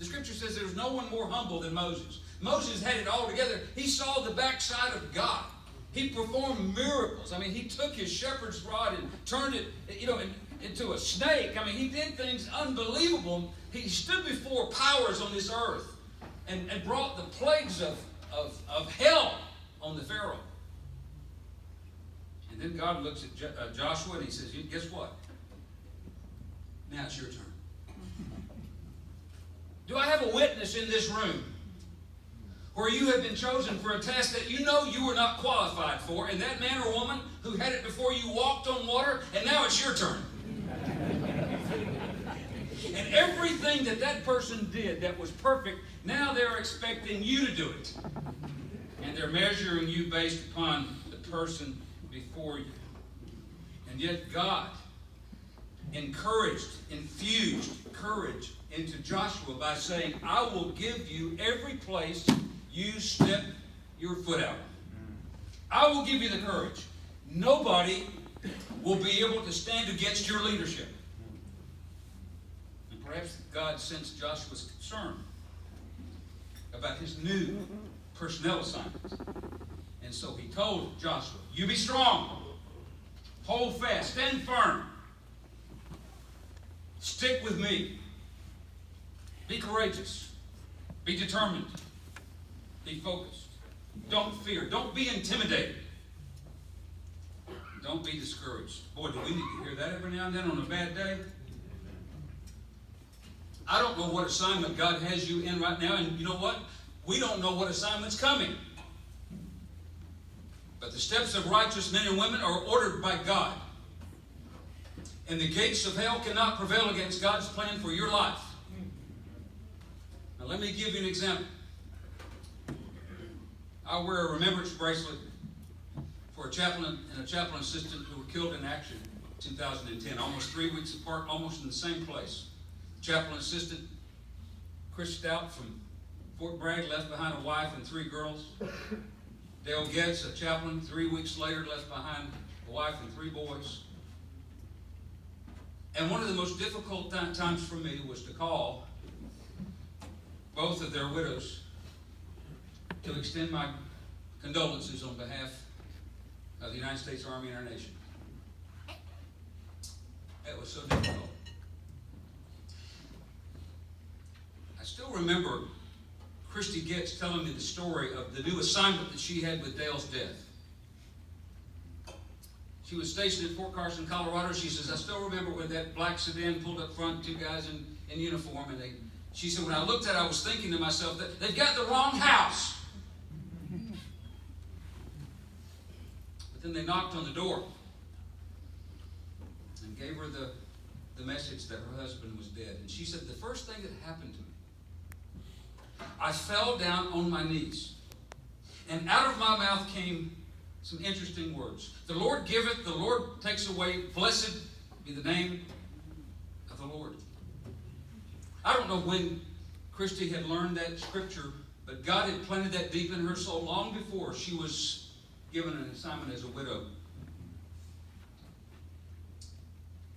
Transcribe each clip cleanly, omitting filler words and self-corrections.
The scripture says there's no one more humble than Moses. Moses had it all together. He saw the backside of God. He performed miracles. I mean, he took his shepherd's rod and turned it, into a snake. I mean, he did things unbelievable. He stood before powers on this earth and brought the plagues of hell on the Pharaoh. And then God looks at Joshua and he says, guess what? Now it's your turn. Do I have a witness in this room where you have been chosen for a task that you know you were not qualified for, and that man or woman who had it before you walked on water, and now it's your turn? And everything that person did that was perfect, now they're expecting you to do it. And they're measuring you based upon the person before you. And yet God infused courage into Joshua by saying, I will give you every place you step your foot out. I will give you the courage. Nobody will be able to stand against your leadership. And perhaps God sensed Joshua's concern about his new personnel assignments. And so he told Joshua, you be strong, hold fast, stand firm, stick with me, be courageous, be determined, be focused, don't fear, don't be intimidated, don't be discouraged. Boy, do we need to hear that every now and then on a bad day. I don't know what assignment God has you in right now, and you know what? We don't know what assignment's coming. But the steps of righteous men and women are ordered by God. And the gates of hell cannot prevail against God's plan for your life. Now let me give you an example. I wear a remembrance bracelet for a chaplain and a chaplain assistant who were killed in action in 2010, almost 3 weeks apart, almost in the same place. Chaplain assistant Chris Stout from Fort Bragg left behind a wife and 3 girls. Dale Getz, a chaplain, 3 weeks later left behind a wife and 3 boys. And one of the most difficult times for me was to call both of their widows to extend my condolences on behalf of the United States Army and our nation. It was so difficult. I still remember Christy Getz telling me the story of the new assignment that she had with Dale's death. She was stationed at Fort Carson, Colorado. She says, I still remember when that black sedan pulled up front, 2 guys in uniform, and she said, when I looked at it, I was thinking to myself that they've got the wrong house. But then they knocked on the door and gave her the message that her husband was dead. And she said, the first thing that happened to me, I fell down on my knees, and out of my mouth came some interesting words. The Lord giveth, the Lord takes away. Blessed be the name of the Lord. I don't know when Christy had learned that scripture, but God had planted that deep in her soul long before she was given an assignment as a widow.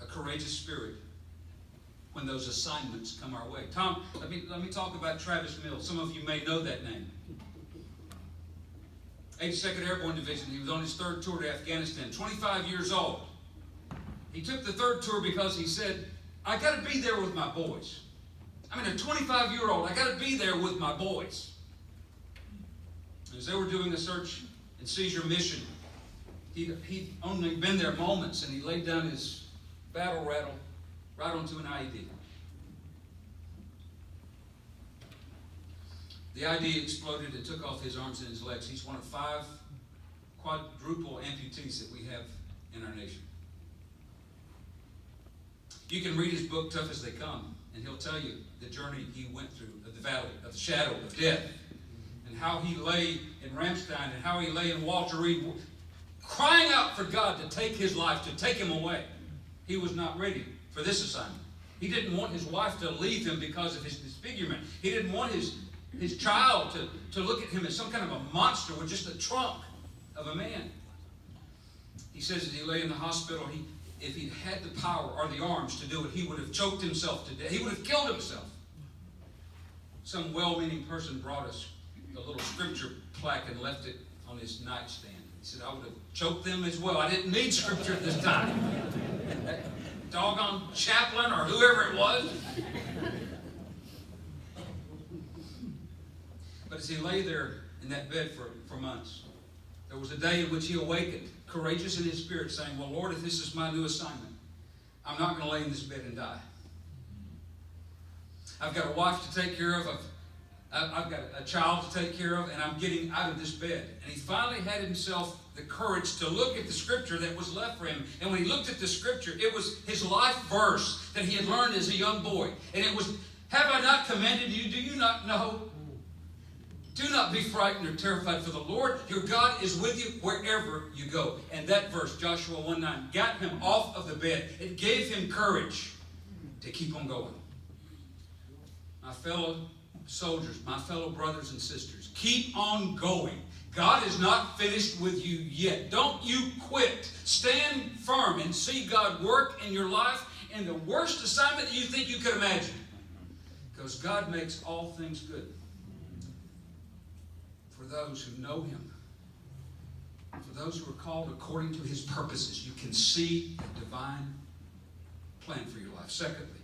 A courageous spirit when those assignments come our way. Tom, let me talk about Travis Mills. Some of you may know that name. 82nd Airborne Division. He was on his 3rd tour to Afghanistan, 25 years old. He took the 3rd tour because he said, I got to be there with my boys. I mean, a 25-year-old, I got to be there with my boys. As they were doing the search and seizure mission, he'd only been there moments, and he laid down his battle rattle right onto an IED. The IED exploded and took off his arms and his legs. He's one of 5 quadruple amputees that we have in our nation. You can read his book, Tough as They Come, and he'll tell you the journey he went through of the valley of the shadow of death, and how he lay in Ramstein, and how he lay in Walter Reed, crying out for God to take his life, to take him away. He was not ready for this assignment. He didn't want his wife to leave him because of his disfigurement. He didn't want his child to look at him as some kind of a monster with just the trunk of a man. He says as he lay in the hospital, if he'd had the power or the arms to do it, he would have choked himself to death. He would have killed himself. some well-meaning person brought us a little scripture plaque and left it on his nightstand. He said, I would have choked them as well. I didn't need scripture at this time. That doggone chaplain or whoever it was. But as he lay there in that bed for months, there was a day in which he awakened, courageous in his spirit, saying, well, Lord, if this is my new assignment, I'm not going to lay in this bed and die. I've got a wife to take care of. I've got a child to take care of, and I'm getting out of this bed. And he finally had himself the courage to look at the scripture that was left for him. And when he looked at the scripture, it was his life verse that he had learned as a young boy. And it was, have I not commanded you? Do you not know? Do not be frightened or terrified, for the Lord your God is with you wherever you go. And that verse, Joshua 1:9, got him off of the bed. It gave him courage to keep on going. My fellow soldiers, my fellow brothers and sisters, keep on going. God is not finished with you yet. Don't you quit. Stand firm and see God work in your life in the worst assignment that you think you could imagine. Because God makes all things good for those who know Him. For those who are called according to His purposes. You can see a divine plan for your life. Secondly,